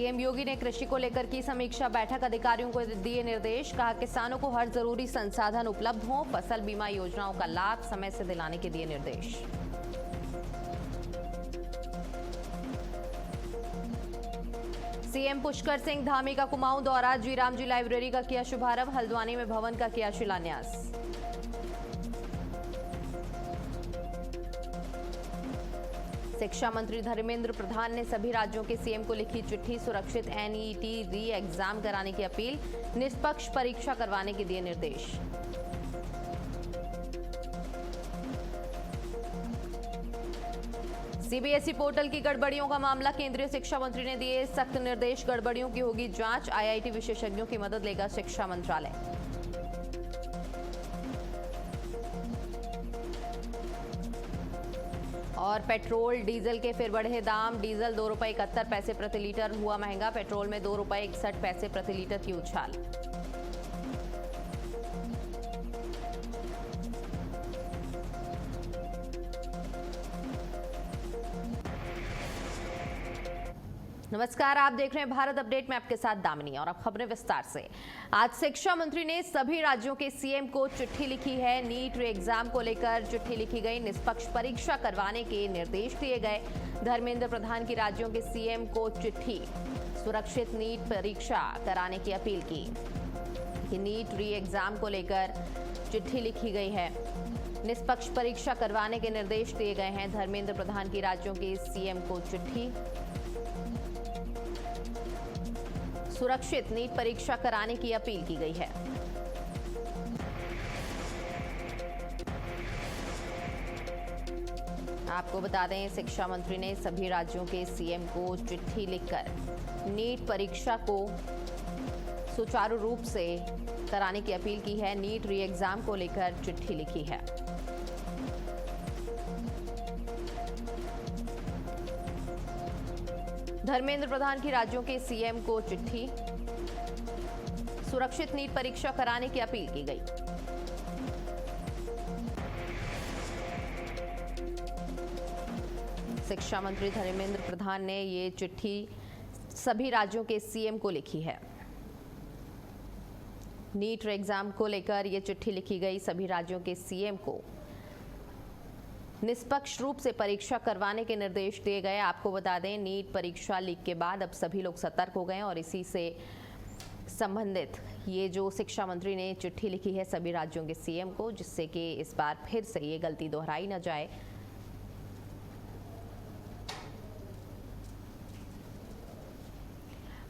CM योगी ने कृषि को लेकर की समीक्षा बैठक, अधिकारियों को दिए निर्देश। कहा किसानों को हर जरूरी संसाधन उपलब्ध हो, फसल बीमा योजनाओं का लाभ समय से दिलाने के दिए निर्देश। सीएम पुष्कर सिंह धामी का कुमाऊं दौरा, जीराम जी लाइब्रेरी का किया शुभारंभ, हल्द्वानी में भवन का किया शिलान्यास। शिक्षा मंत्री धर्मेंद्र प्रधान ने सभी राज्यों के सीएम को लिखी चिट्ठी, सुरक्षित एनईटी री एग्जाम कराने की अपील, निष्पक्ष परीक्षा करवाने के दिए निर्देश। सीबीएसई पोर्टल की गड़बड़ियों का मामला, केंद्रीय शिक्षा मंत्री ने दिए सख्त निर्देश, गड़बड़ियों की होगी जांच, आईआईटी विशेषज्ञों की मदद लेगा शिक्षा मंत्रालय। और पेट्रोल डीजल के फिर बढ़े दाम, डीजल ₹2.71 प्रति लीटर हुआ महंगा, पेट्रोल में ₹2.61 प्रति लीटर की उछाल। नमस्कार, आप देख रहे हैं भारत अपडेट में आपके साथ दामिनी। और अब खबरें विस्तार से। आज शिक्षा मंत्री ने सभी राज्यों के सीएम को चिट्ठी लिखी है। नीट एग्जाम को लेकर चिट्ठी लिखी गई, निष्पक्ष परीक्षा करवाने के निर्देश दिए गए। धर्मेंद्र प्रधान की राज्यों के सीएम को चिट्ठी, सुरक्षित नीट परीक्षा कराने की अपील की। नीट री एग्जाम को लेकर चिट्ठी लिखी गई है, निष्पक्ष परीक्षा करवाने के निर्देश दिए गए हैं। धर्मेंद्र प्रधान की राज्यों के सीएम को चिट्ठी, सुरक्षित नीट परीक्षा कराने की अपील की गई है। आपको बता दें, शिक्षा मंत्री ने सभी राज्यों के सीएम को चिट्ठी लिखकर नीट परीक्षा को सुचारू रूप से कराने की अपील की है। नीट री एग्जाम को लेकर चिट्ठी लिखी है। धर्मेंद्र प्रधान की राज्यों के सीएम को चिट्ठी, सुरक्षित नीट परीक्षा कराने की अपील की गई। शिक्षा मंत्री धर्मेंद्र प्रधान ने ये चिट्ठी सभी राज्यों के सीएम को लिखी है। नीट एग्जाम को लेकर ये चिट्ठी लिखी गई सभी राज्यों के सीएम को, निष्पक्ष रूप से परीक्षा करवाने के निर्देश दिए गए। आपको बता दें, नीट परीक्षा लीक के बाद अब सभी लोग सतर्क हो गए और इसी से संबंधित ये जो शिक्षा मंत्री ने चिट्ठी लिखी है सभी राज्यों के सीएम को, जिससे कि इस बार फिर से ये गलती दोहराई न जाए।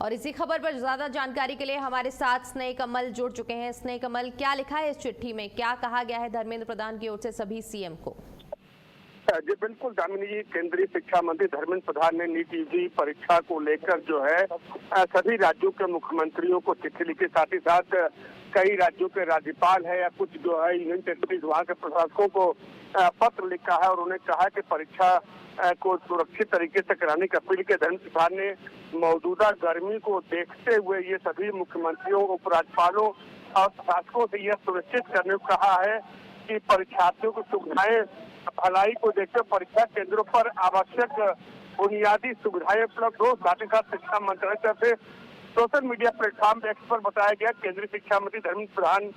और इसी खबर पर ज्यादा जानकारी के लिए हमारे साथ स्नेह कमल जुड़ चुके हैं। स्नेह कमल, क्या लिखा है इस चिट्ठी में, क्या कहा गया है धर्मेंद्र प्रधान की ओर से सभी सीएम को? जी बिल्कुल दामिनी जी, केंद्रीय शिक्षा मंत्री धर्मेंद्र प्रधान ने नीट यूजी परीक्षा को लेकर जो है सभी राज्यों के मुख्यमंत्रियों को चिट्ठी लिखी, साथ ही साथ कई राज्यों के राज्यपाल है या कुछ जो है यूनियन टेरिटरीज वहाँ के प्रशासकों को पत्र लिखा है और उन्हें कहा कि परीक्षा को सुरक्षित तरीके से कराने की अपील के। धर्मेंद्र प्रधान ने मौजूदा गर्मी को देखते हुए ये सभी मुख्यमंत्रियों, उपराज्यपालों और शासकों से यह सुनिश्चित करने को कहा है कि परीक्षार्थियों को सुविधाएं, भलाई को देखते परीक्षा केंद्रों पर आवश्यक बुनियादी सुविधाएं उपलब्ध हो। साथ ही साथ शिक्षा मंत्रालय तरफ से सोशल मीडिया प्लेटफॉर्म एक्स पर बताया गया, केंद्रीय शिक्षा मंत्री धर्मेंद्र प्रधान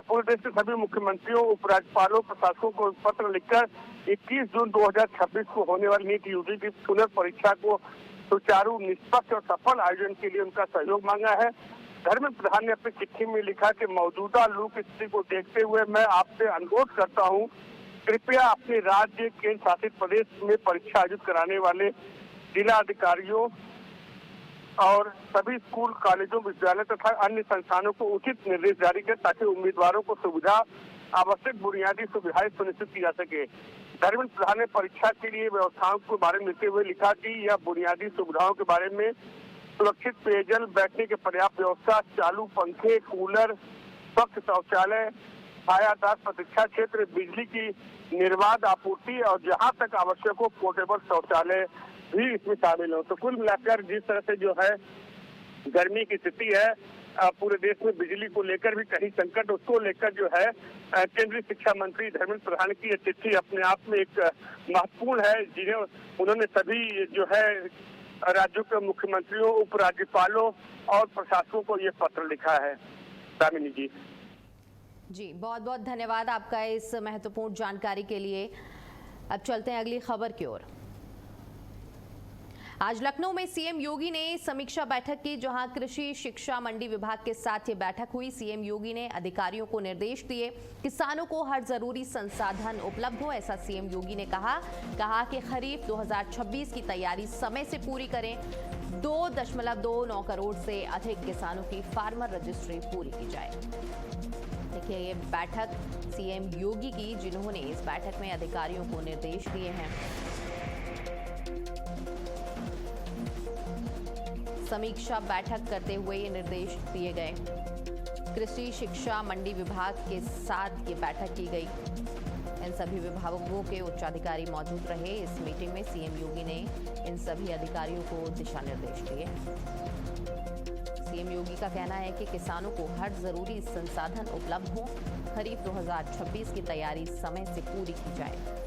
पूरे देश के सभी मुख्यमंत्रियों, उपराज्यपालों, प्रशासकों को पत्र लिखकर 21 जून 2026 को होने वाली नीट यूजी की पुनर्परीक्षा को सुचारू, निष्पक्ष और सफल आयोजन के लिए उनका सहयोग मांगा है। धर्मेंद्र प्रधान ने अपनी चिट्ठी में लिखा कि मौजूदा लू की स्थिति को देखते हुए मैं आपसे अनुरोध करता हूं, कृपया अपने राज्य, केंद्र शासित प्रदेश में परीक्षा आयोजित कराने वाले जिला अधिकारियों और सभी स्कूल, कॉलेजों, विद्यालय तथा अन्य संस्थानों को उचित निर्देश जारी करें ताकि उम्मीदवारों को सुविधा, आवश्यक बुनियादी सुविधाएं सुनिश्चित की जा सके। धर्मेंद्र प्रधान ने परीक्षा के लिए व्यवस्थाओं के बारे में लिखते हुए लिखा कि यह बुनियादी सुविधाओं के बारे में सुरक्षित पेयजल, बैठने की पर्याप्त व्यवस्था, चालू पंखे, कूलर, स्वच्छ शौचालय, छायादार प्रतीक्षा क्षेत्र, बिजली की निर्बाध आपूर्ति और जहां तक आवश्यक हो पोर्टेबल शौचालय भी इसमें शामिल हो। तो कुल मिलाकर जिस तरह से जो है गर्मी की स्थिति है, पूरे देश में बिजली को लेकर भी कहीं संकट, उसको लेकर जो है केंद्रीय शिक्षा मंत्री धर्मेंद्र प्रधान की ये चिट्ठी अपने आप में एक महत्वपूर्ण है, जिन्हें उन्होंने सभी जो है राज्यों के मुख्यमंत्रियों, उपराज्यपालों और प्रशासकों को ये पत्र लिखा है। दामिनी जी। जी, बहुत बहुत धन्यवाद आपका इस महत्वपूर्ण जानकारी के लिए। अब चलते हैं अगली खबर की ओर। आज लखनऊ में सीएम योगी ने समीक्षा बैठक की, जहां कृषि शिक्षा मंडी विभाग के साथ ये बैठक हुई। सीएम योगी ने अधिकारियों को निर्देश दिए, किसानों को हर जरूरी संसाधन उपलब्ध हो, ऐसा सीएम योगी ने कहा कि खरीफ 2026 की तैयारी समय से पूरी करें। 2.29 करोड़ से अधिक किसानों की फार्मर रजिस्ट्री पूरी की जाए। देखिए, ये बैठक सीएम योगी की, जिन्होंने इस बैठक में अधिकारियों को निर्देश दिए हैं। समीक्षा बैठक करते हुए ये निर्देश दिए गए। कृषि शिक्षा मंडी विभाग के साथ ये बैठक की गई। इन सभी विभागों के उच्चाधिकारी मौजूद रहे। इस मीटिंग में सीएम योगी ने इन सभी अधिकारियों को दिशा निर्देश दिए। सीएम योगी का कहना है कि किसानों को हर जरूरी संसाधन उपलब्ध हो, खरीफ 2026 की तैयारी समय से पूरी की जाए।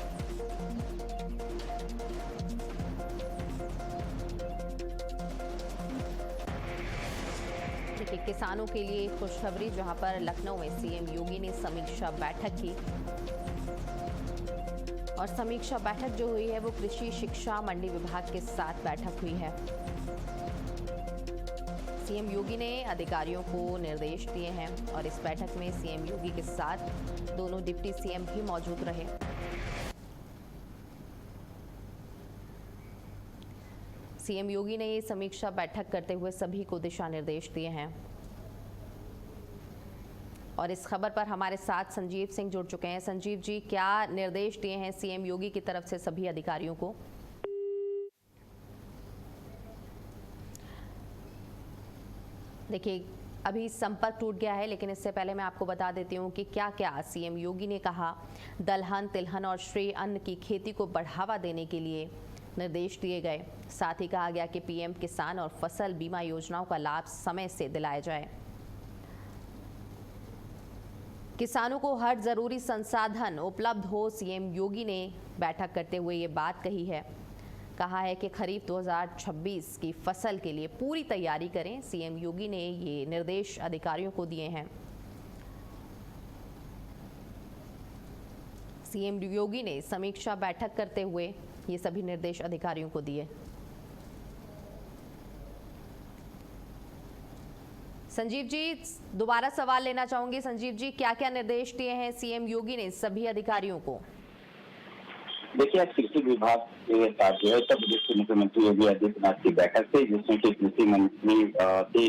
किसानों के लिए खुशखबरी, जहां पर लखनऊ में सीएम योगी ने समीक्षा बैठक की। और समीक्षा बैठक जो हुई है वो कृषि शिक्षा मंडी विभाग के साथ बैठक हुई है। सीएम योगी ने अधिकारियों को निर्देश दिए हैं और इस बैठक में सीएम योगी के साथ दोनों डिप्टी सीएम भी मौजूद रहे। सीएम योगी ने ये समीक्षा बैठक करते हुए सभी को दिशा निर्देश दिए हैं। और इस खबर पर हमारे साथ संजीव सिंह जुड़ चुके हैं। संजीव जी, क्या निर्देश दिए हैं सीएम योगी की तरफ से सभी अधिकारियों को? देखिए, अभी संपर्क टूट गया है, लेकिन इससे पहले मैं आपको बता देती हूँ कि क्या क्या सीएम योगी ने कहा। दलहन, तिलहन और श्रेय अन्न की खेती को बढ़ावा देने के लिए निर्देश दिए गए। साथ ही कहा गया कि पीएम किसान और फसल बीमा योजनाओं का लाभ समय से दिलाया जाए। किसानों को हर जरूरी संसाधन उपलब्ध हो, सीएम योगी ने बैठक करते हुए ये बात कही है। कहा है कि खरीफ 2026 की फसल के लिए पूरी तैयारी करें। सीएम योगी ने ये निर्देश अधिकारियों को दिए हैं। सीएम योगी ने समीक्षा बैठक करते हुए ये सभी निर्देश अधिकारियों को दिए। संजीव जी, दोबारा सवाल लेना चाहूंगी। संजीव जी, क्या क्या निर्देश दिए हैं सीएम योगी ने सभी अधिकारियों को? देखिए, आज कृषि विभाग के साथ जो है उत्तर प्रदेश के मुख्यमंत्री योगी आदित्यनाथ की बैठक थी, जिसमें कि कृषि मंत्री के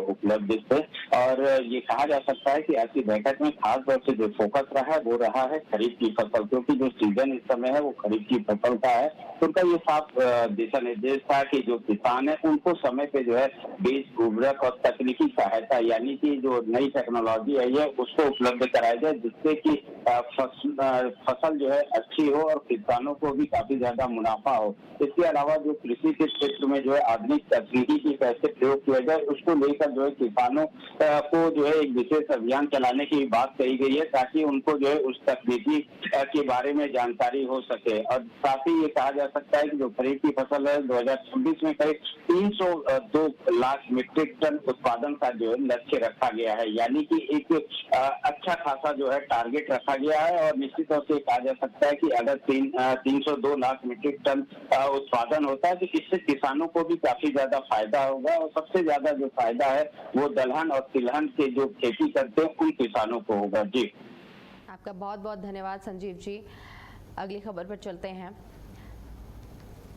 उपलब्ध थे। और ये कहा जा सकता है कि आज की बैठक में खास तौर से जो फोकस रहा है वो रहा है खरीफ की फसल, क्योंकि जो सीजन इस समय है वो खरीफ की फसल का है। तो उनका ये साफ दिशा निर्देश था कि जो किसान है उनको समय पे जो है बीज, उर्वरक और तकनीकी सहायता, यानी कि जो नई टेक्नोलॉजी आई है उसको उपलब्ध कराया जाए, जिससे कि फसल जो है अच्छी हो और किसानों को भी काफी ज्यादा मुनाफा हो। इसके अलावा जो कृषि के क्षेत्र में जो है आधुनिक तकनीकी की कैसे प्रयोग किया जाए, उसको लेकर जो है किसानों को जो है एक विशेष अभियान चलाने की बात कही गई है, ताकि उनको जो है उस तकनीकी के बारे में जानकारी हो सके। और साथ ही ये कहा जा सकता है कि जो खरीफ की फसल है 2026 में करीब 302 लाख मीट्रिक टन उत्पादन का जो है लक्ष्य रखा गया है, यानी कि एक अच्छा खासा जो है टारगेट रखा गया है। और निश्चित तौर से कहा जा सकता है कि अगर 302 लाख मीट्रिक टन उत्पादन होता है तो इससे किसानों को भी काफी ज्यादा फायदा होगा। और सबसे ज्यादा जो फायदा है वो दलहन और तिलहन के जो खेती करते हैं उन किसानों को होगा। जी, आपका बहुत बहुत धन्यवाद संजीव जी। अगली खबर पर चलते हैं,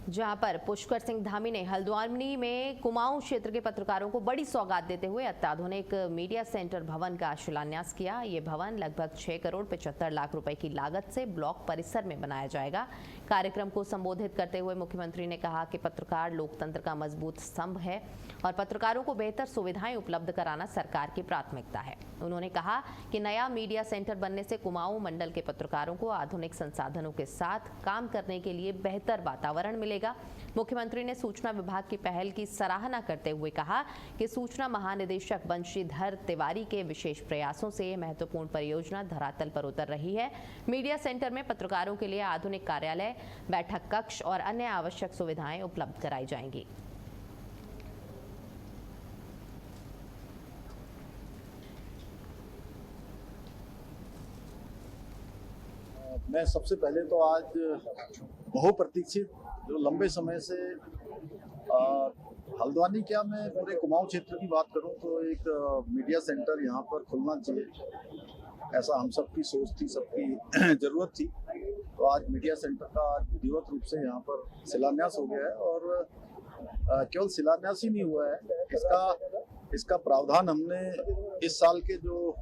जहां पर पुष्कर सिंह धामी ने हल्द्वानी में कुमाऊं क्षेत्र के पत्रकारों को बड़ी सौगात देते हुए अत्याधुनिक मीडिया सेंटर भवन का शिलान्यास किया। ये भवन लगभग 6 करोड़ 75 लाख रुपए की लागत से ब्लॉक परिसर में बनाया जाएगा। कार्यक्रम को संबोधित करते हुए मुख्यमंत्री ने कहा कि पत्रकार लोकतंत्र का मजबूत स्तंभ है और पत्रकारों को बेहतर सुविधाएं उपलब्ध कराना सरकार की प्राथमिकता है। उन्होंने कहा कि नया मीडिया सेंटर बनने से कुमाऊं मंडल के पत्रकारों को आधुनिक संसाधनों के साथ काम करने के लिए बेहतर वातावरण मिलेगा मिलेगा। मुख्यमंत्री ने सूचना विभाग की पहल की सराहना करते हुए कहा कि सूचना महानिदेशक बंशीधर तिवारी के विशेष प्रयासों से ये महत्वपूर्ण परियोजना धरातल पर उतर रही है। मीडिया सेंटर में पत्रकारों के लिए आधुनिक कार्यालय, बैठक कक्ष और अन्य आवश्यक सुविधाएं उपलब्ध कराई जाएंगी। मैं सबसे पहले तो आज बहुप्रतीक्षित जो लंबे समय से हल्द्वानी क्या, मैं पूरे कुमाऊं क्षेत्र की बात करूं तो एक मीडिया सेंटर यहाँ पर खुलना चाहिए, ऐसा हम सबकी सोच थी, सबकी जरूरत थी। तो आज मीडिया सेंटर का विधिवत रूप से यहाँ पर शिलान्यास हो गया है और केवल शिलान्यास ही नहीं हुआ है, इसका प्रावधान हमने इस साल के जो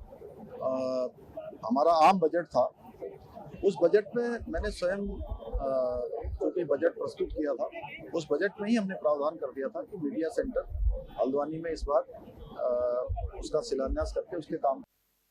हमारा आम बजट था उस बजट में मैंने स्वयं क्योंकि बजट प्रस्तुत किया था, उस बजट में ही हमने प्रावधान कर दिया था कि मीडिया सेंटर हल्द्वानी में इस बार उसका शिलान्यास करके उसके काम।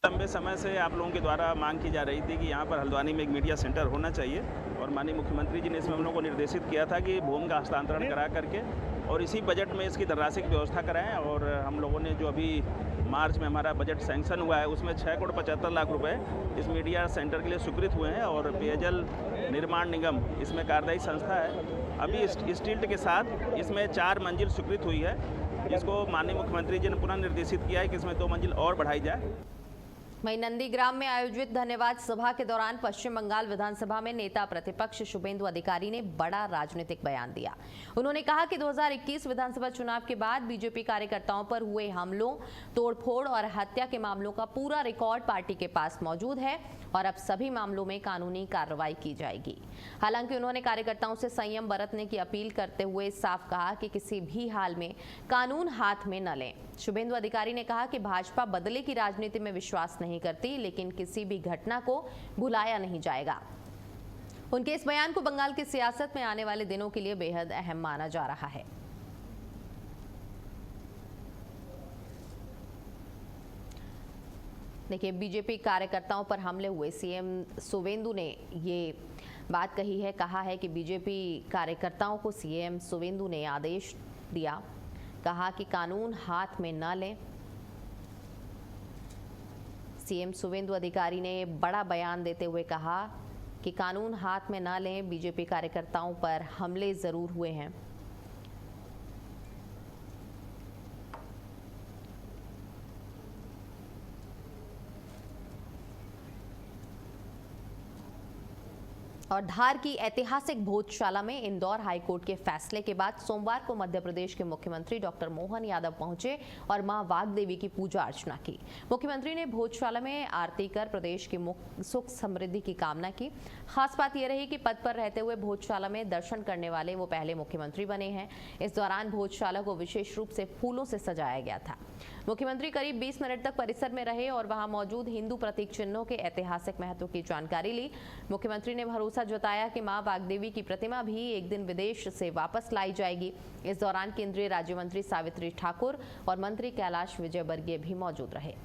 लंबे समय से आप लोगों के द्वारा मांग की जा रही थी कि यहाँ पर हल्द्वानी में एक मीडिया सेंटर होना चाहिए और माननीय मुख्यमंत्री जी ने इसमें हम लोगों को निर्देशित किया था कि भूमि का हस्तांतरण करा करके और इसी बजट में इसकी धनराशि की व्यवस्था कराएं। और हम लोगों ने जो अभी मार्च में हमारा बजट सैंक्शन हुआ है उसमें 6,75,00,000 रुपए इस मीडिया सेंटर के लिए स्वीकृत हुए हैं और पेयजल निर्माण निगम इसमें कार्यदायी संस्था है। अभी इस टिल्ट के साथ इसमें 4 मंजिल स्वीकृत हुई है, जिसको माननीय मुख्यमंत्री जी ने पुनः निर्देशित किया है कि इसमें 2 मंजिल और बढ़ाई जाए। वहीं नंदीग्राम में आयोजित धन्यवाद सभा के दौरान पश्चिम बंगाल विधानसभा में नेता प्रतिपक्ष शुभेंदु अधिकारी ने बड़ा राजनीतिक बयान दिया। उन्होंने कहा कि 2021 विधानसभा चुनाव के बाद बीजेपी कार्यकर्ताओं पर हुए हमलों, तोड़फोड़ और हत्या के मामलों का पूरा रिकॉर्ड पार्टी के पास मौजूद है और अब सभी मामलों में कानूनी कार्रवाई की जाएगी। हालांकि उन्होंने कार्यकर्ताओं से संयम बरतने की अपील करते हुए साफ कहा कि किसी भी हाल में कानून हाथ में न लें। शुभेंदु अधिकारी ने कहा कि भाजपा बदले की राजनीति में विश्वास नहीं करती, लेकिन किसी भी घटना को भुलाया नहीं जाएगा। उनके इस बयान को बंगाल की सियासत में आने वाले दिनों के लिए बेहद अहम माना जा रहा है। देखिए, बीजेपी कार्यकर्ताओं पर हमले हुए सीएम शुभेंदु ने ये बात कही है। कहा है कि बीजेपी कार्यकर्ताओं को सीएम शुभेंदु ने आदेश दिया, कहा कि कानून हाथ में न लें। सीएम शुभेंदु अधिकारी ने बड़ा बयान देते हुए कहा कि कानून हाथ में न लें। बीजेपी कार्यकर्ताओं पर हमले जरूर हुए हैं। और धार की ऐतिहासिक भोजशाला में इंदौर हाईकोर्ट के फैसले के बाद सोमवार को मध्य प्रदेश के मुख्यमंत्री डॉक्टर मोहन यादव पहुंचे और मां वाग्देवी की पूजा अर्चना की। मुख्यमंत्री ने भोजशाला में आरती कर प्रदेश की सुख समृद्धि की कामना की। खास बात यह रही कि पद पर रहते हुए भोजशाला में दर्शन करने वाले वो पहले मुख्यमंत्री बने हैं। इस दौरान भोजशाला को विशेष रूप से फूलों से सजाया गया था। मुख्यमंत्री करीब 20 मिनट तक परिसर में रहे और वहां मौजूद हिंदू प्रतीक चिन्हों के ऐतिहासिक महत्व की जानकारी ली। मुख्यमंत्री ने भरोसा जताया कि मां वाग्देवी की प्रतिमा भी एक दिन विदेश से वापस लाई जाएगी। इस दौरान केंद्रीय राज्य मंत्री सावित्री ठाकुर और मंत्री कैलाश विजयवर्गीय भी मौजूद रहे।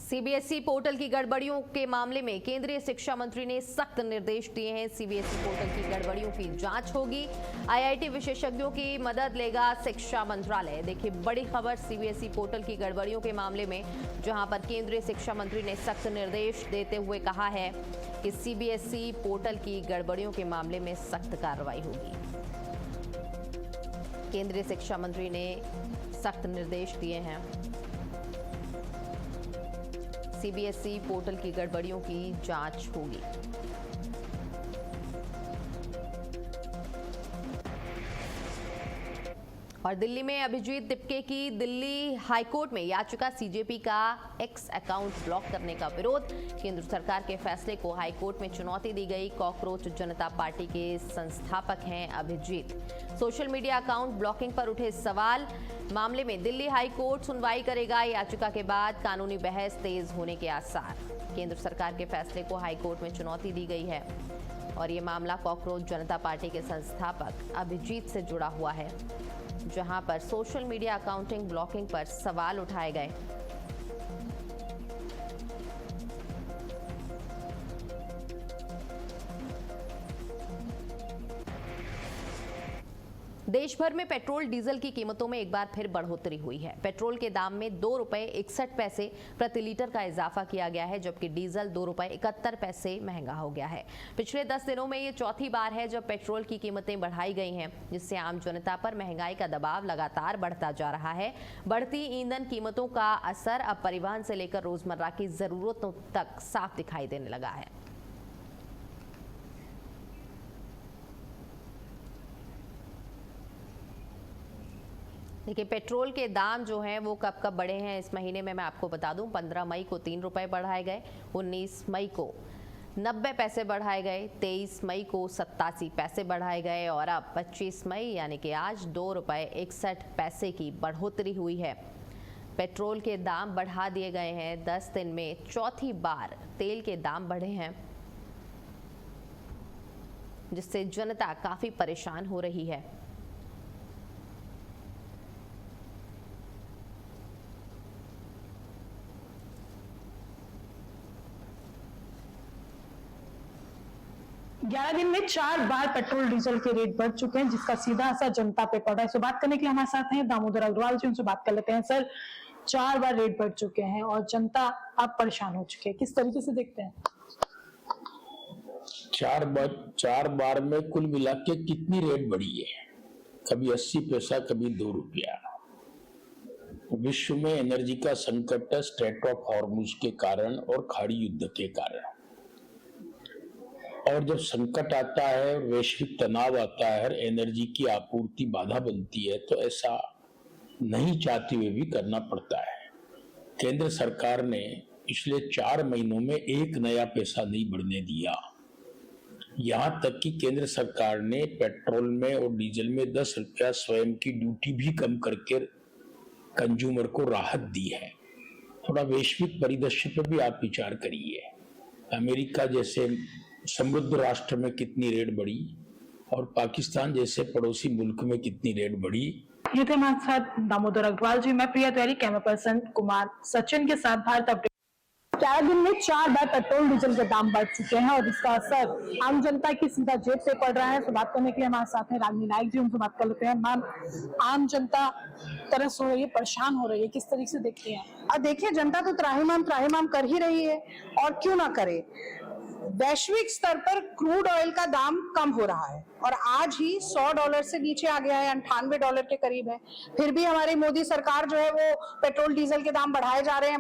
सीबीएसई पोर्टल की गड़बड़ियों के मामले में केंद्रीय शिक्षा मंत्री ने सख्त निर्देश दिए हैं। सीबीएसई पोर्टल की गड़बड़ियों की जांच होगी। आईआईटी विशेषज्ञों की मदद लेगा शिक्षा मंत्रालय। देखिए, बड़ी खबर सीबीएसई पोर्टल की गड़बड़ियों के मामले में, जहां पर केंद्रीय शिक्षा मंत्री ने सख्त निर्देश देते हुए कहा है कि सीबीएसई पोर्टल की गड़बड़ियों के मामले में सख्त कार्रवाई होगी। केंद्रीय शिक्षा मंत्री ने सख्त निर्देश दिए हैं। सीबीएसई पोर्टल की गड़बड़ियों की जांच होगी। और दिल्ली में अभिजीत तिपके की दिल्ली हाईकोर्ट में याचिका सीजेपी का एक्स अकाउंट ब्लॉक करने का विरोध। केंद्र सरकार के फैसले को हाईकोर्ट में चुनौती दी गई। कॉकरोच जनता पार्टी के संस्थापक हैं Abhijeet. Social media account blocking पर उठे सवाल। मामले में दिल्ली हाईकोर्ट सुनवाई करेगा। याचिका के बाद कानूनी बहस तेज होने के आसार। केंद्र सरकार के फैसले को हाईकोर्ट में चुनौती दी गई है और ये मामला कॉकरोच जनता पार्टी के संस्थापक अभिजीत से जुड़ा हुआ है, जहां पर सोशल मीडिया अकाउंटिंग ब्लॉकिंग पर सवाल उठाए गए। देश भर में पेट्रोल डीजल की कीमतों में एक बार फिर बढ़ोतरी हुई है। पेट्रोल के दाम में ₹2.61 प्रति लीटर का इजाफा किया गया है, जबकि डीजल ₹2.71 महंगा हो गया है। पिछले 10 दिनों में ये चौथी बार है जब पेट्रोल की कीमतें बढ़ाई गई हैं, जिससे आम जनता पर महंगाई का दबाव लगातार बढ़ता जा रहा है। बढ़ती ईंधन कीमतों का असर अब परिवहन से लेकर रोजमर्रा की जरूरतों तक साफ दिखाई देने लगा है। देखिए, पेट्रोल के दाम जो हैं वो कब कब बढ़े हैं इस महीने में मैं आपको बता दूं। 15 मई को ₹3 बढ़ाए गए, 19 मई को 90 पैसे बढ़ाए गए, 23 मई को 87 पैसे बढ़ाए गए और अब 25 मई यानी कि आज ₹2.61 की बढ़ोतरी हुई है। पेट्रोल के दाम बढ़ा दिए गए हैं। 10 दिन में चौथी बार तेल के दाम बढ़े हैं, जिससे जनता काफी परेशान हो रही है। ग्यारह दिन में 4 बार पेट्रोल डीजल के रेट बढ़ चुके हैं, जिसका सीधा असर जनता पे पड़ रहा है। सो बात करने के लिए हमारे साथ हैं दामोदर अग्रवाल जी, उनसे बात कर लेते हैं। सर, 4 बार रेट बढ़ चुके हैं और जनता अब परेशान हो चुकी है, किस तरीके से देखते हैं? 4 बार में कुल मिला के कितनी रेट बढ़ी है? कभी 80 पैसा, कभी ₹2। विश्व में एनर्जी का संकट है, स्ट्रेट ऑफ हॉर्मुज के कारण और खाड़ी युद्ध के कारण। और जब संकट आता है, वैश्विक तनाव आता है, एनर्जी की आपूर्ति बाधा बनती है, तो ऐसा नहीं चाहते हुए भी करना पड़ता है। केंद्र सरकार ने पिछले 4 महीनों में 1 नया पैसा नहीं बढ़ने दिया। यहां तक कि केंद्र सरकार ने पेट्रोल में और डीजल में ₹10 स्वयं की ड्यूटी भी कम करके कंज्यूमर को राहत दी है। थोड़ा वैश्विक परिदृश्य पर भी आप विचार करिए। अमेरिका जैसे समृद्ध राष्ट्र में कितनी रेट बढ़ी और पाकिस्तान जैसे पड़ोसी मुल्क में कितनी रेट बढ़ी। ये थे हमारे साथ दामोदर अग्रवाल जी। मैं प्रिया तिवारी, कैमरा पर्सन कुमार सचिन के साथ भारत अपडेट। 4 दिन में 4 बार पेट्रोल डीजल के दाम बढ़ चुके हैं और इसका असर आम जनता की सीधा जेब पे पड़ रहा है। तो बात करने के लिए हमारे साथ हैं रागिनी नाइक जी, उनसे बात कर लेते हैं। मैम, आम जनता तरस हो रही है, परेशान हो रही है, किस तरीके से देखती हैं? और देखिए, जनता तो त्राहिमाम कर ही रही है, और क्यों ना करे। वैश्विक स्तर पर क्रूड ऑयल का दाम कम हो रहा है और आज ही $100 से नीचे आ गया है, $98 के करीब है। फिर भी हमारी मोदी सरकार जो है वो पेट्रोल डीजल के दाम बढ़ाए जा रहे हैं।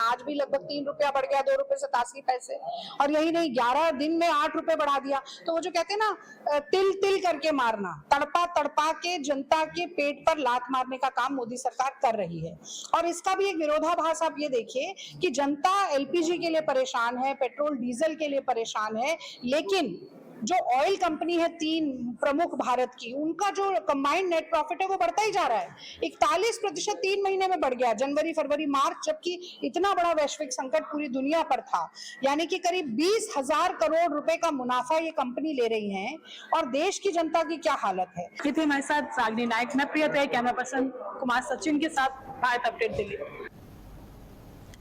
आज भी लगभग ₹3 बढ़ गया, ₹2.87। और यही नहीं, 11 दिन में ₹8 बढ़ा दिया। तो वो जो कहते हैं ना, तिल तिल करके मारना, तड़पा के जनता के पेट पर लात मारने का काम मोदी सरकार कर रही है। और इसका भी एक विरोधाभास आप ये देखिए कि जनता LPG के लिए परेशान है, पेट्रोल डीजल के लिए परेशान है, लेकिन जो ऑयल कंपनी है 3 प्रमुख भारत की, उनका जो कंबाइंड नेट प्रॉफिट है वो बढ़ता ही जा रहा है। 41% 3 महीने में बढ़ गया, जनवरी, फरवरी, मार्च, जबकि इतना बड़ा वैश्विक संकट पूरी दुनिया पर था। यानी कि करीब 20,000 करोड़ रुपए का मुनाफा ये कंपनी ले रही है। और देश की जनता की क्या हालत है। ये थे हमारे साथ रागिनी नाइक। मैं प्रिया तिवारी, कैमरा पर्सन कुमार सचिन के साथ भारत अपडेट, दिल्ली।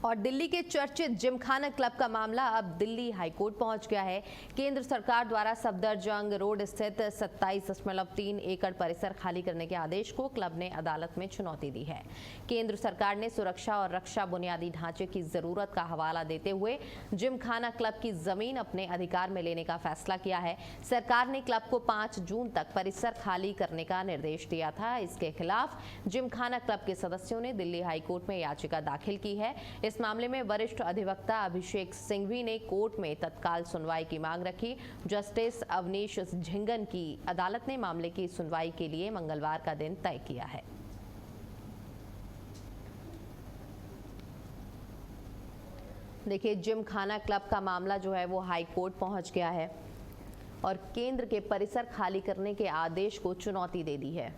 और दिल्ली के चर्चित जिमखाना क्लब का मामला अब दिल्ली हाईकोर्ट पहुंच गया है। केंद्र सरकार द्वारा सफदरजंग रोड स्थित 27.3 एकड़ परिसर खाली करने के आदेश को क्लब ने अदालत में चुनौती दी है। केंद्र सरकार ने सुरक्षा और रक्षा बुनियादी ढांचे की जरूरत का हवाला देते हुए जिमखाना क्लब की जमीन अपने अधिकार में लेने का फैसला किया है। सरकार ने क्लब को 5 जून तक परिसर खाली करने का निर्देश दिया था। इसके खिलाफ जिमखाना क्लब के सदस्यों ने दिल्ली हाईकोर्ट में याचिका दाखिल की है। इस मामले में वरिष्ठ अधिवक्ता अभिषेक सिंघवी ने कोर्ट में तत्काल सुनवाई की मांग रखी। जस्टिस अवनीश झिंगन की अदालत ने मामले की सुनवाई के लिए मंगलवार का दिन तय किया है। देखिए, जिमखाना क्लब का मामला जो है वो हाई कोर्ट पहुंच गया है और केंद्र के परिसर खाली करने के आदेश को चुनौती दे दी है।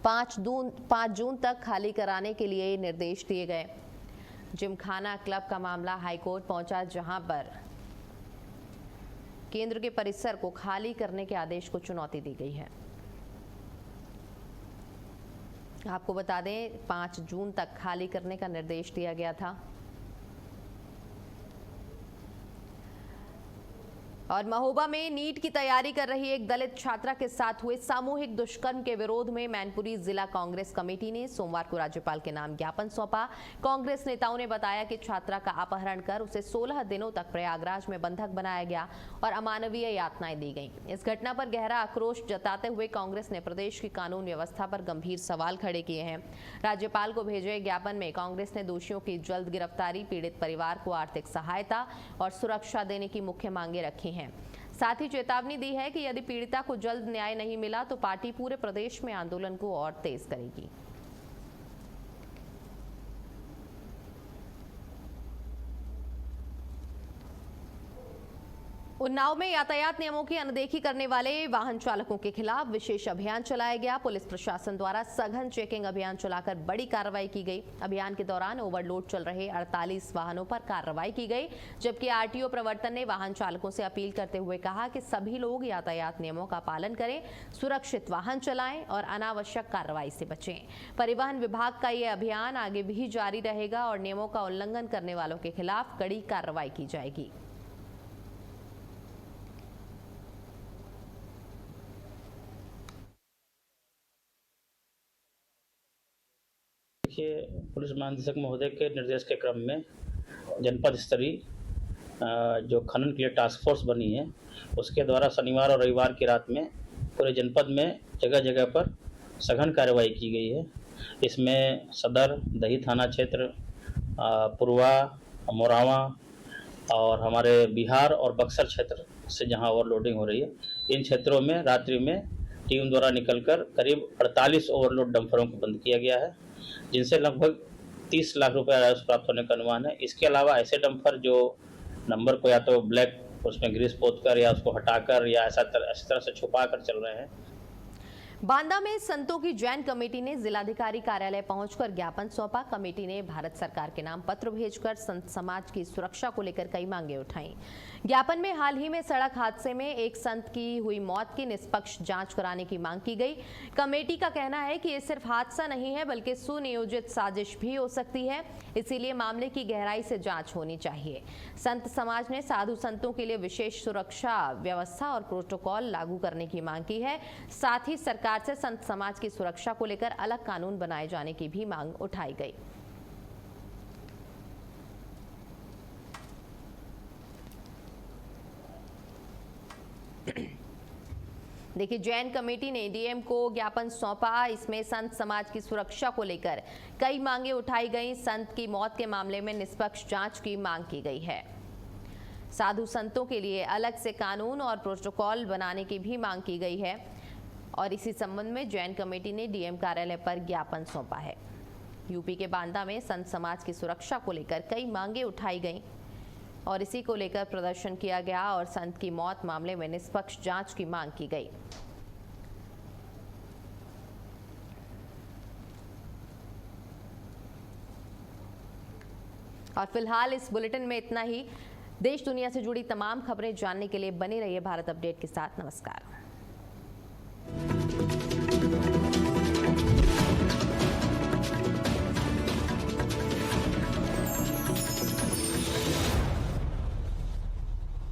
5 जून तक खाली कराने के लिए निर्देश दिए गए। जिमखाना क्लब का मामला हाईकोर्ट पहुंचा, जहां पर केंद्र के परिसर को खाली करने के आदेश को चुनौती दी गई है। आपको बता दें, 5 जून तक खाली करने का निर्देश दिया गया था। और महोबा में नीट की तैयारी कर रही एक दलित छात्रा के साथ हुए सामूहिक दुष्कर्म के विरोध में मैनपुरी जिला कांग्रेस कमेटी ने सोमवार को राज्यपाल के नाम ज्ञापन सौंपा। कांग्रेस नेताओं ने बताया कि छात्रा का अपहरण कर उसे 16 दिनों तक प्रयागराज में बंधक बनाया गया और अमानवीय यातनाएं दी गईं। इस घटना पर गहरा आक्रोश जताते हुए कांग्रेस ने प्रदेश की कानून व्यवस्था पर गंभीर सवाल खड़े किए हैं। राज्यपाल को भेजे ज्ञापन में कांग्रेस ने दोषियों की जल्द गिरफ्तारी, पीड़ित परिवार को आर्थिक सहायता और सुरक्षा देने की मुख्य मांगे रखी हैं। साथ ही चेतावनी दी है कि यदि पीड़िता को जल्द न्याय नहीं मिला तो पार्टी पूरे प्रदेश में आंदोलन को और तेज करेगी। उन्नाव में यातायात नियमों की अनदेखी करने वाले वाहन चालकों के खिलाफ विशेष अभियान चलाया गया। पुलिस प्रशासन द्वारा सघन चेकिंग अभियान चलाकर बड़ी कार्रवाई की गई। अभियान के दौरान ओवरलोड चल रहे 48 वाहनों पर कार्रवाई की गई, जबकि आरटीओ प्रवर्तन ने वाहन चालकों से अपील करते हुए कहा कि सभी लोग यातायात नियमों का पालन करें, सुरक्षित वाहन चलाएं और अनावश्यक कार्रवाई से बचें। परिवहन विभाग का ये अभियान आगे भी जारी रहेगा और नियमों का उल्लंघन करने वालों के खिलाफ कड़ी कार्रवाई की जाएगी। देखिए, पुलिस महानिदेशक महोदय के निर्देश के क्रम में जनपद स्तरीय जो खनन के लिए टास्क फोर्स बनी है, उसके द्वारा शनिवार और रविवार की रात में पूरे जनपद में जगह जगह पर सघन कार्रवाई की गई है। इसमें सदर, दही थाना क्षेत्र, पुरवा, मोरावा और हमारे बिहार और बक्सर क्षेत्र से जहां ओवरलोडिंग हो रही है, इन क्षेत्रों में रात्रि में टीम द्वारा निकलकर करीब 48 ओवरलोड डंपरों को बंद किया गया है, जिनसे लगभग 30 लाख रुपए राजस्व प्राप्त होने का अनुमान है। इसके अलावा ऐसे डंपर जो नंबर को या तो ब्लैक उसमें ग्रीस पोतकर या उसको हटाकर या इस तरह से छुपा कर चल रहे हैं। बांदा में संतों की जैन कमेटी ने जिलाधिकारी कार्यालय पहुंचकर ज्ञापन सौंपा। कमेटी ने भारत सरकार के नाम पत्र भेजकर संत समाज की सुरक्षा को लेकर कई मांगे उठाई। ज्ञापन में हाल ही में सड़क हादसे में एक संत की हुई मौत की निष्पक्ष जांच कराने की मांग की गई। कमेटी का कहना है कि ये सिर्फ हादसा नहीं है बल्कि सुनियोजित साजिश भी हो सकती है, इसीलिए मामले की गहराई से जांच होनी चाहिए। संत समाज ने साधु संतों के लिए विशेष सुरक्षा व्यवस्था और प्रोटोकॉल लागू करने की मांग की है। साथ ही सरकार से संत समाज की सुरक्षा को लेकर अलग कानून बनाए जाने की भी मांग उठाई गई। देखिए, जैन कमेटी ने डीएम को ज्ञापन सौंपा। इसमें संत समाज की सुरक्षा को लेकर कई मांगे उठाई गई। संत की मौत के मामले में निष्पक्ष जांच की मांग की गई है। साधु संतों के लिए अलग से कानून और प्रोटोकॉल बनाने की भी मांग की गई है और इसी संबंध में जैन कमेटी ने डीएम कार्यालय पर ज्ञापन सौंपा है। यूपी के बांदा में संत समाज की सुरक्षा को लेकर कई मांगे उठाई गईं और इसी को लेकर प्रदर्शन किया गया और संत की मौत मामले में निष्पक्ष जांच की मांग की गई। और फिलहाल इस बुलेटिन में इतना ही। देश दुनिया से जुड़ी तमाम खबरें जानने के लिए बने रहिए भारत अपडेट के साथ। नमस्कार।